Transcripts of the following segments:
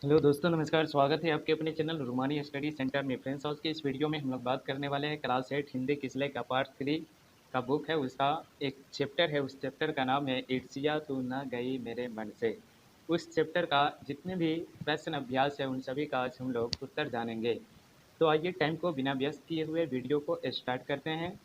Hello दोस्तों, नमस्कार। स्वागत है आपके अपने चैनल रूमानी स्टडी सेंटर में। फ्रेंड्स, आज के इस वीडियो में हम लोग बात करने वाले हैं क्लास 8 हिंदी किसले का पार्ट 3 का बुक है, उसका एक चैप्टर है। उस चैप्टर का नाम है ईर्ष्या तू न गई मेरे मन से। उस चैप्टर का जितने भी प्रश्न अभ्यास है उन सभी का आज हम लोग उत्तर जानेंगे। तो आइए टाइम को बिना व्यस्त किए हुए वीडियो को स्टार्ट करते हैं।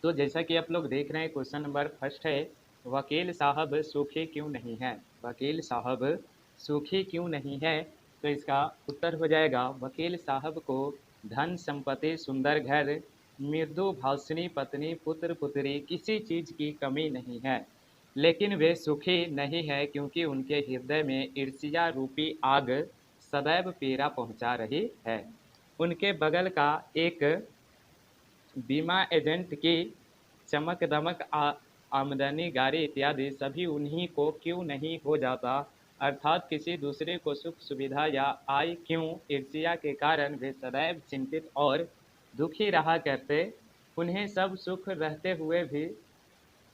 तो जैसा कि आप लोग देख रहे हैं, क्वेश्चन नंबर फर्स्ट है, वकील साहब सूखे क्यों नहीं है। वकील साहब सूखे क्यों नहीं है। तो इसका उत्तर हो जाएगा, वकील साहब को धन संपत्ति, सुंदर घर, मृदु भाषिणी पत्नी, पुत्र पुत्री, किसी चीज की कमी नहीं है, लेकिन वे सुखी नहीं है क्योंकि उनके हृदय में ईर्ष्या रूपी आग सदैव पीड़ा पहुंचा रही है। उनके बगल का एक बीमा एजेंट की चमक दमक, आमदनी, गाड़ी इत्यादि सभी उन्हीं को क्यों नहीं हो जाता, अर्थात किसी दूसरे को सुख सुविधा या आय क्यों। ईर्ष्या के कारण वे सदैव चिंतित और दुखी रहा करते। उन्हें सब सुख रहते हुए भी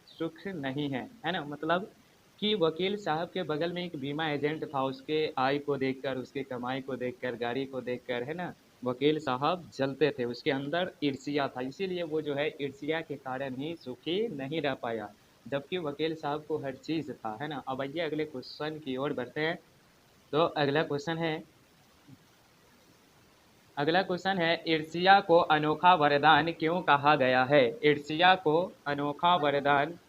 सुख नहीं है ना। मतलब कि वकील साहब के बगल में एक बीमा एजेंट था, उसके आय को देखकर, उसकी कमाई को देखकर, गाड़ी को देखकर, है ना, वकील साहब जलते थे। उसके अंदर ईर्ष्या था, इसीलिए वो जो है ईर्ष्या के कारण ही सुखी नहीं रह पाया, जबकि वकील साहब को हर चीज था, है ना। अब आइए अगले क्वेश्चन की ओर बढ़ते हैं। तो अगला क्वेश्चन है, ईर्ष्या को अनोखा वरदान क्यों कहा गया है। ईर्ष्या को अनोखा वरदान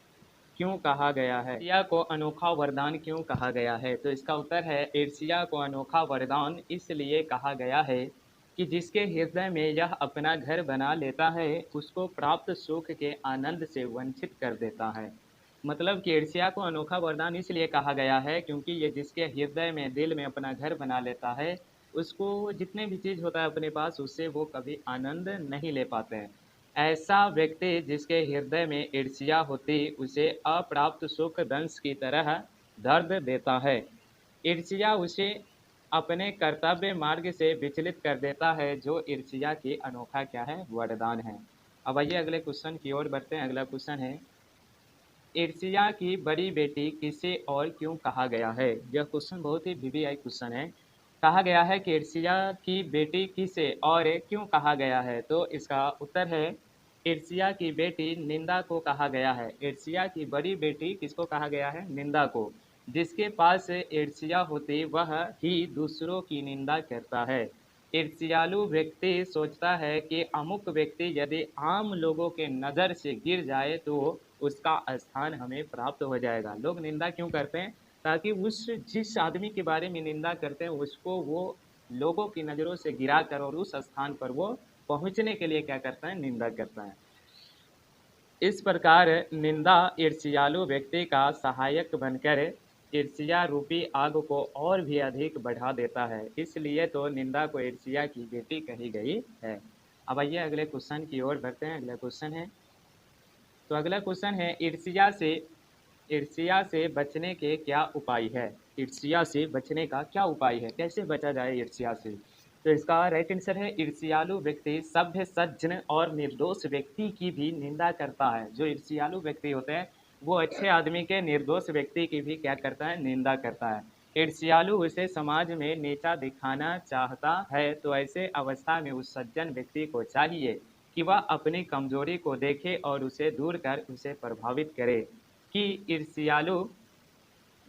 क्यों कहा गया है। ईर्ष्या को अनोखा वरदान क्यों कहा गया है। तो इसका उत्तर है, ईर्ष्या को अनोखा वरदान इसलिए कहा गया है कि जिसके हृदय में यह अपना घर बना लेता है उसको प्राप्त सुख के आनंद से वंचित कर देता है। मतलब कि ईर्ष्या को अनोखा वरदान इसलिए कहा गया है क्योंकि ये जिसके हृदय में, दिल में अपना घर बना लेता है, उसको जितने भी चीज़ होता है अपने पास, उससे वो कभी आनंद नहीं ले पाते हैं। ऐसा व्यक्ति जिसके हृदय में ईर्ष्या होती उसे अप्राप्त सुख दंश की तरह दर्द देता है। ईर्ष्या उसे अपने कर्तव्य मार्ग से विचलित कर देता है, जो ईर्ष्या की अनोखा क्या है, वरदान है। अब आइए अगले क्वेश्चन की ओर बढ़ते हैं। अगला क्वेश्चन है, ईर्ष्या की बड़ी बेटी किसे और क्यों कहा गया है। यह क्वेश्चन बहुत ही वीवीआई क्वेश्चन है। कहा गया है कि ईर्ष्या की बेटी किसे और क्यों कहा गया है। तो इसका उत्तर है, ईर्ष्या की बेटी निंदा को कहा गया है। ईर्ष्या की बड़ी बेटी किसको कहा गया है, निंदा को। जिसके पास ईर्ष्या होती वह ही दूसरों की निंदा करता है। ईर्ष्यालु व्यक्ति सोचता है कि अमुक व्यक्ति यदि आम लोगों के नज़र से गिर जाए तो उसका स्थान हमें प्राप्त हो जाएगा। लोग निंदा क्यों करते हैं, ताकि उस जिस आदमी के बारे में निंदा करते हैं उसको वो लोगों की नज़रों से गिरा कर और उस स्थान पर वो पहुंचने के लिए क्या करता है, निंदा करता है। इस प्रकार निंदा ईर्ष्यालु व्यक्ति का सहायक बनकर ईर्ष्या रूपी आग को और भी अधिक बढ़ा देता है। इसलिए तो निंदा को ईर्ष्या की बेटी कही गई है। अब आइए अगले क्वेश्चन की ओर बढ़ते हैं। अगला क्वेश्चन है, ईर्ष्या से बचने के क्या उपाय है। ईर्ष्या से बचने का क्या उपाय है, कैसे बचा जाए ईर्ष्या से। तो इसका राइट आंसर है, ईर्ष्यालु व्यक्ति सभ्य, सज्जन और निर्दोष व्यक्ति की भी निंदा करता है। जो ईर्ष्यालु व्यक्ति होते हैं वो अच्छे आदमी के, निर्दोष व्यक्ति की भी क्या करता है, निंदा करता है। ईर्ष्यालु उसे समाज में नीचा दिखाना चाहता है, तो ऐसे अवस्था में उस सज्जन व्यक्ति को चाहिए कि वह अपनी कमजोरी को देखे और उसे दूर कर उसे प्रभावित करे, कि ईर्ष्यालु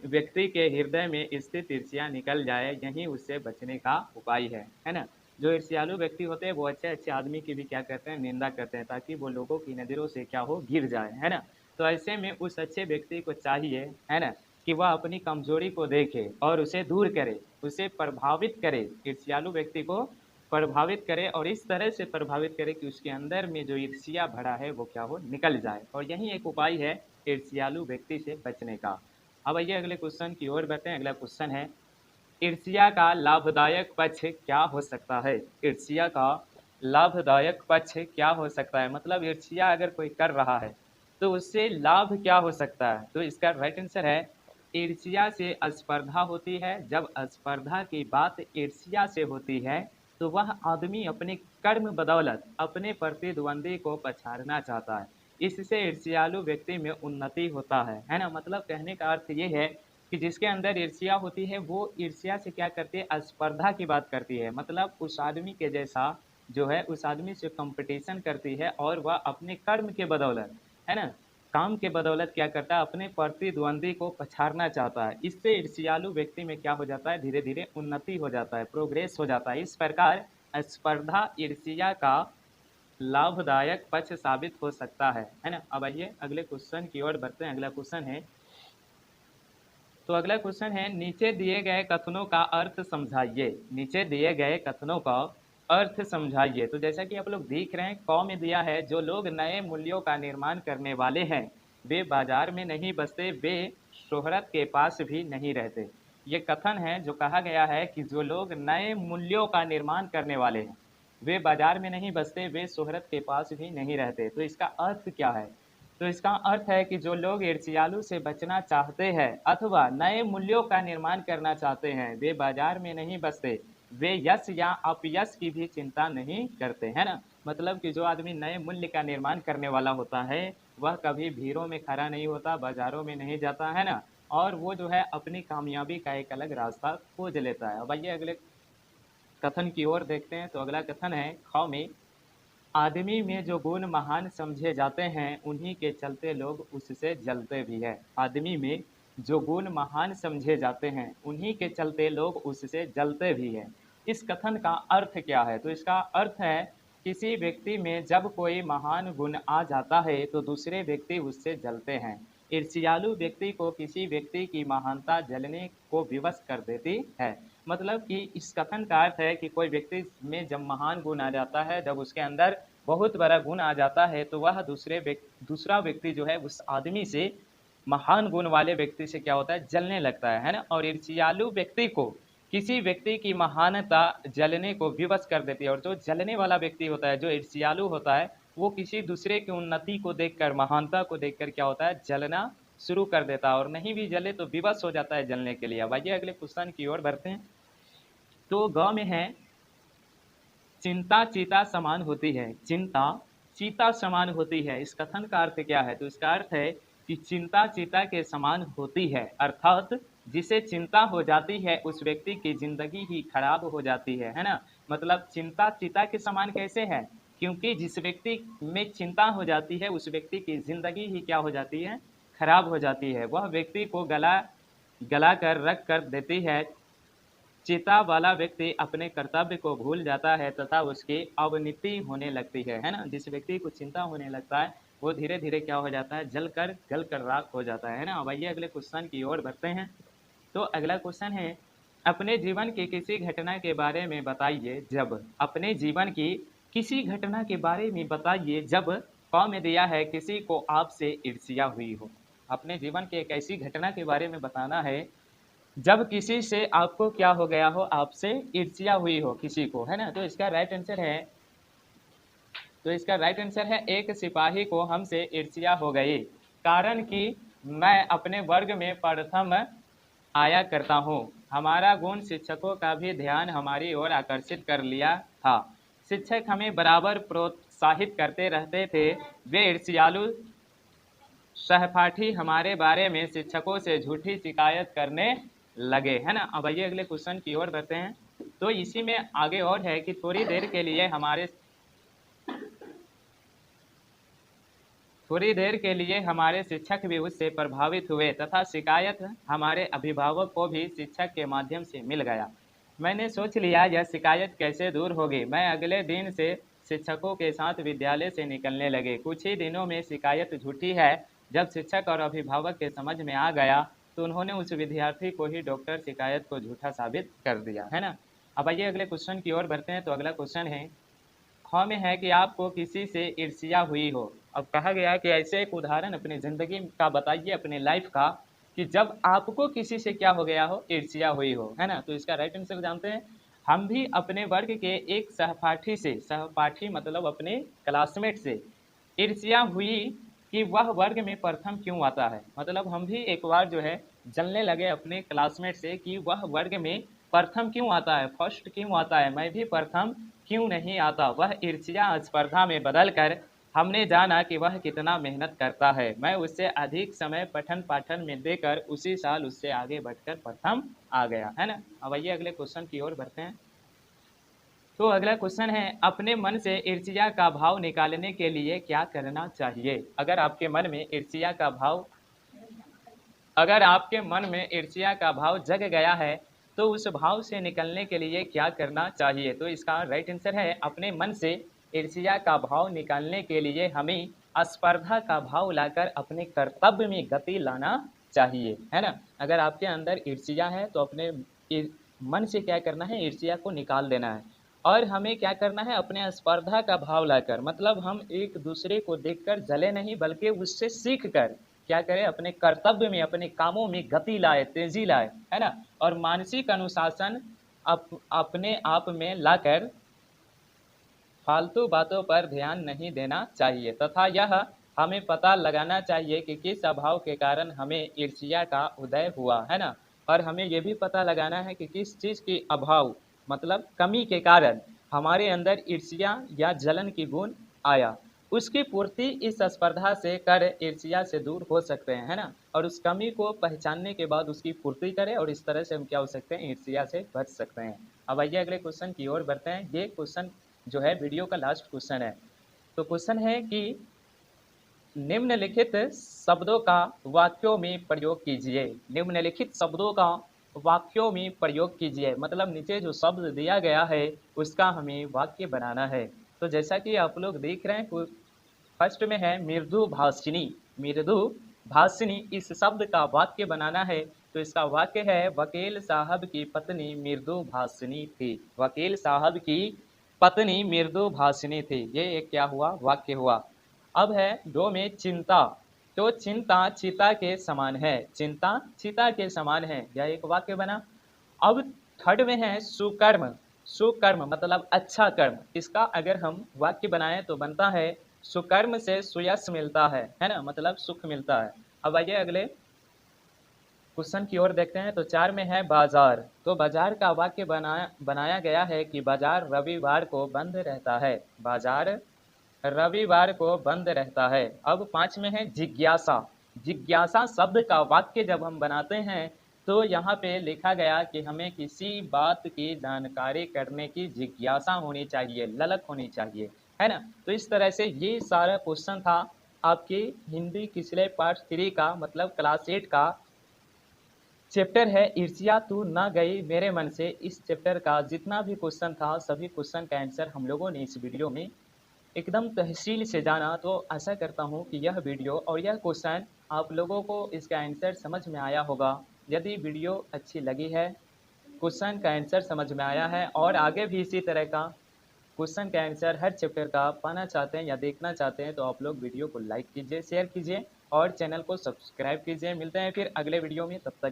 व्यक्ति के हृदय में स्थित ईर्ष्या निकल जाए। यही उससे बचने का उपाय है ना। जो ईर्ष्यालु व्यक्ति होते हैं वो अच्छे अच्छे आदमी की भी क्या करते हैं, निंदा करते हैं, ताकि वो लोगों की नज़रों से क्या हो, गिर जाए, है ना। तो ऐसे में उस अच्छे व्यक्ति को चाहिए, है ना, कि वह अपनी कमजोरी को देखे और उसे दूर करे, उसे प्रभावित करे, ईर्ष्यालु व्यक्ति को प्रभावित करे, और इस तरह से प्रभावित करे कि उसके अंदर में जो ईर्ष्या भरा है वो क्या हो, निकल जाए। और यही एक उपाय है ईर्ष्यालु व्यक्ति से बचने का। अब आइए अगले क्वेश्चन की ओर बढ़ते हैं। अगला क्वेश्चन है, ईर्ष्या का लाभदायक पक्ष क्या हो सकता है। ईर्ष्या का लाभदायक पक्ष क्या हो सकता है, मतलब ईर्ष्या अगर कोई कर रहा है तो उससे लाभ क्या हो सकता है। तो इसका राइट आंसर है, ईर्ष्या से स्पर्धा होती है। जब स्पर्धा की बात ईर्ष्या से होती है तो वह आदमी अपने कर्म बदौलत अपने प्रतिद्वंदी को पछाड़ना चाहता है। इससे ईर्ष्यालु व्यक्ति में उन्नति होता है ना। मतलब कहने का अर्थ ये है कि जिसके अंदर ईर्ष्या होती है वो ईर्ष्या से क्या करती है, स्पर्धा की बात करती है। मतलब उस आदमी के जैसा जो है उस आदमी से कंपटीशन करती है और वह अपने कर्म के बदौलत, है ना, काम के बदौलत क्या करता है, अपने प्रतिद्वंदी को पछाड़ना चाहता है। इससे ईर्ष्यालु व्यक्ति में क्या हो जाता है, धीरे धीरे उन्नति हो जाता है, प्रोग्रेस हो जाता है। इस प्रकार स्पर्धा ईर्ष्या का लाभदायक पक्ष साबित हो सकता है ना। अब आइए अगले क्वेश्चन की ओर बढ़ते हैं। अगला क्वेश्चन है, तो अगला क्वेश्चन है, नीचे दिए गए कथनों का अर्थ समझाइए। नीचे दिए गए कथनों का अर्थ समझाइए। तो जैसा कि आप लोग देख रहे हैं, क में दिया है, जो लोग नए मूल्यों का निर्माण करने वाले हैं वे बाजार में नहीं बसते, वे शोहरत के पास भी नहीं रहते। ये कथन है जो कहा गया है कि जो लोग नए मूल्यों का निर्माण करने वाले हैं वे बाजार में नहीं बसते, वे शोहरत के पास भी नहीं रहते। तो इसका अर्थ क्या है, तो इसका अर्थ है कि जो लोग ईर्ष्यालु से बचना चाहते हैं अथवा नए मूल्यों का निर्माण करना चाहते हैं वे बाजार में नहीं बसते, वे यश या अपयश की भी चिंता नहीं करते, है ना। मतलब कि जो आदमी नए मूल्य का निर्माण करने वाला होता है वह कभी भीड़ों में खड़ा नहीं होता, बाजारों में नहीं जाता, है ना, और वो जो है अपनी कामयाबी का एक अलग रास्ता खोज लेता है। अब आइए अगले कथन की ओर देखते हैं। तो अगला कथन है, ख में, आदमी में जो गुण महान समझे जाते हैं उन्हीं के चलते लोग उससे जलते भी हैं। आदमी में जो गुण महान समझे जाते हैं उन्हीं के चलते लोग उससे जलते भी हैं। इस कथन का अर्थ क्या है, तो इसका अर्थ है किसी व्यक्ति में जब कोई महान गुण आ जाता है तो दूसरे व्यक्ति उससे जलते हैं। ईर्ष्यालु व्यक्ति को किसी व्यक्ति की महानता जलने को विवश कर देती है। मतलब कि इस कथन का अर्थ है कि कोई व्यक्ति में जब महान गुण आ जाता है, जब उसके अंदर बहुत बड़ा गुण आ जाता है तो वह दूसरा व्यक्ति जो है उस आदमी से, महान गुण वाले व्यक्ति से क्या होता है, जलने लगता है ना। और ईर्ष्यालु व्यक्ति को किसी व्यक्ति की महानता जलने को विवश कर देती है। और जो जलने वाला व्यक्ति होता है, जो ईर्ष्यालु होता है, वो किसी दूसरे की उन्नति को देखकर, महानता को देखकर क्या होता है, जलना शुरू कर देता है, और नहीं भी जले तो विवश हो जाता है जलने के लिए। अब आइए अगले क्वेश्चन की ओर बढ़ते हैं। तो ग में है, चिंता चीता समान होती है। चिंता चीता समान होती है, इस कथन का अर्थ क्या है, तो इसका अर्थ है कि चिंता चीता के समान होती है, अर्थात जिसे चिंता हो जाती है उस व्यक्ति की जिंदगी ही खराब हो जाती है ना। मतलब चिंता चीता के समान कैसे है, क्योंकि जिस व्यक्ति में चिंता हो जाती है उस व्यक्ति की जिंदगी ही क्या हो जाती है, खराब हो जाती है। वह व्यक्ति को गला कर रख कर देती है। चिता वाला व्यक्ति अपने कर्तव्य को भूल जाता है तथा उसकी अवनति होने लगती है ना। जिस व्यक्ति को चिंता होने लगता है वो धीरे धीरे क्या हो जाता है, जल कर राख हो जाता है ना। अब आइए अगले क्वेश्चन की ओर बढ़ते हैं। तो अगला क्वेश्चन है, अपने जीवन की किसी घटना के बारे में बताइए जब, अपने जीवन की किसी घटना के बारे में बताइए जब क में दिया है किसी को आपसे ईर्ष्या हुई हो। अपने जीवन की एक ऐसी घटना के बारे में बताना है जब किसी से आपको क्या हो गया हो, आपसे ईर्ष्या हुई हो किसी को, है ना। तो इसका राइट आंसर है, एक सिपाही को हमसे ईर्ष्या हो गई, कारण कि मैं अपने वर्ग में प्रथम आया करता हूँ। हमारा गुण शिक्षकों का भी ध्यान हमारी ओर आकर्षित कर लिया था। शिक्षक हमें बराबर प्रोत्साहित करते रहते थे। वे ईर्ष्यालु सहपाठी हमारे बारे में शिक्षकों से झूठी शिकायत करने लगे, है ना। अब आइए अगले क्वेश्चन की ओर बढ़ते हैं। तो इसी में आगे और है कि थोड़ी देर के लिए हमारे शिक्षक भी उससे प्रभावित हुए तथा शिकायत हमारे अभिभावक को भी शिक्षक के माध्यम से मिल गया। मैंने सोच लिया यह शिकायत कैसे दूर होगी। मैं अगले दिन से शिक्षकों के साथ विद्यालय से निकलने लगे। कुछ ही दिनों में शिकायत झूठी है। जब शिक्षक और अभिभावक के समझ में आ गया तो उन्होंने उस विद्यार्थी को ही डॉक्टर शिकायत को झूठा साबित कर दिया, है ना। अब आइए अगले क्वेश्चन की ओर बढ़ते हैं। तो अगला क्वेश्चन है, ख में है कि आपको किसी से ईर्ष्या हुई हो। अब कहा गया है कि ऐसे एक उदाहरण अपनी ज़िंदगी का बताइए, अपने लाइफ का, कि जब आपको किसी से क्या हो गया हो, ईर्ष्या हुई हो, है ना। तो इसका राइट आंसर जानते हैं। हम भी अपने वर्ग के एक सहपाठी से, सहपाठी मतलब अपने क्लासमेट से ईर्ष्या हुई कि वह वर्ग में प्रथम क्यों आता है। मतलब हम भी एक बार जो है जलने लगे अपने क्लासमेट से कि वह वर्ग में प्रथम क्यों आता है, फर्स्ट क्यों आता है, मैं भी प्रथम क्यों नहीं आता। वह ईर्ष्या स्पर्धा में बदल कर हमने जाना कि वह कितना मेहनत करता है, मैं उससे अधिक समय पठन पाठन में देकर उसी साल उससे आगे बढ़कर प्रथम आ गया, है ना। अब आइए अगले क्वेश्चन की ओर बढ़ते हैं। तो अगला क्वेश्चन है, अपने मन से ईर्ष्या का भाव निकालने के लिए क्या करना चाहिए। अगर आपके मन में ईर्ष्या का भाव अगर आपके मन में ईर्ष्या का भाव जग गया है तो उस भाव से निकलने के लिए क्या करना चाहिए। तो इसका राइट आंसर है, अपने मन से ईर्ष्या का भाव निकालने के लिए हमें स्पर्धा का भाव लाकर अपने कर्तव्य में गति लाना चाहिए, है ना। अगर आपके अंदर ईर्ष्या है तो अपने मन से क्या करना है, ईर्ष्या को निकाल देना है। और हमें क्या करना है, अपने स्पर्धा का भाव लाकर, मतलब हम एक दूसरे को देखकर जले नहीं बल्कि उससे सीख कर क्या करें, अपने कर्तव्य में अपने कामों में गति लाए, तेजी लाए, है ना। और मानसिक अनुशासन अपने आप में लाकर फालतू बातों पर ध्यान नहीं देना चाहिए तथा यह हमें पता लगाना चाहिए कि किस अभाव के कारण हमें ईर्ष्या का उदय हुआ, है ना। और हमें यह भी पता लगाना है कि किस चीज़ की अभाव मतलब कमी के कारण हमारे अंदर ईर्ष्या या जलन की गुण आया, उसकी पूर्ति इस स्पर्धा से कर ईर्ष्या से दूर हो सकते हैं, है ना। और उस कमी को पहचानने के बाद उसकी पूर्ति करें और इस तरह से हम क्या हो सकते हैं, ईर्ष्या से बच सकते हैं। अब आइए अगले क्वेश्चन की ओर बढ़ते हैं। ये क्वेश्चन जो है वीडियो का लास्ट क्वेश्चन है। तो क्वेश्चन है कि निम्नलिखित शब्दों का वाक्यों में प्रयोग कीजिए। निम्नलिखित शब्दों का वाक्यों में प्रयोग कीजिए, मतलब नीचे जो शब्द दिया गया है उसका हमें वाक्य बनाना है। तो जैसा कि आप लोग देख रहे हैं, फर्स्ट में है मृदु भाषिनी। मृदु भाषिनी इस शब्द का वाक्य बनाना है। तो इसका वाक्य है, वकील साहब की पत्नी मृदु भाषिनी थी। वकील साहब की पत्नी मृदु भाषिनी थी, ये एक क्या हुआ, वाक्य हुआ। अब है दो में चिंता। तो चिंता चिता के समान है, चिंता चिता के समान है, यह एक वाक्य बना। अब थर्ड में है सुकर्म। सुकर्म मतलब अच्छा कर्म, इसका अगर हम वाक्य बनाएं तो बनता है, सुकर्म से सुयश मिलता है ना, मतलब सुख मिलता है। अब आइए अगले क्वेश्चन की ओर देखते हैं। तो 4 में है बाजार। तो बाजार का वाक्य बनाया गया है कि बाजार रविवार को बंद रहता है। बाजार रविवार को बंद रहता है। अब 5 में है जिज्ञासा। जिज्ञासा शब्द का वाक्य जब हम बनाते हैं तो यहाँ पे लिखा गया कि हमें किसी बात की जानकारी करने की जिज्ञासा होनी चाहिए, ललक होनी चाहिए, है ना। तो इस तरह से ये सारा क्वेश्चन था आपके हिंदी पिछले पार्ट 3 का, मतलब क्लास 8 का चैप्टर है ईर्ष्या तू न गई मेरे मन से। इस चैप्टर का जितना भी क्वेश्चन था सभी क्वेश्चन का आंसर हम लोगों ने इस वीडियो में एकदम तहसील से जाना। तो आशा करता हूँ कि यह वीडियो और यह क्वेश्चन आप लोगों को इसका आंसर समझ में आया होगा। यदि वीडियो अच्छी लगी है, क्वेश्चन का आंसर समझ में आया है और आगे भी इसी तरह का क्वेश्चन का आंसर हर चैप्टर का पाना चाहते हैं या देखना चाहते हैं तो आप लोग वीडियो को लाइक कीजिए, शेयर कीजिए और चैनल को सब्सक्राइब कीजिए। मिलते हैं फिर अगले वीडियो में, तब तक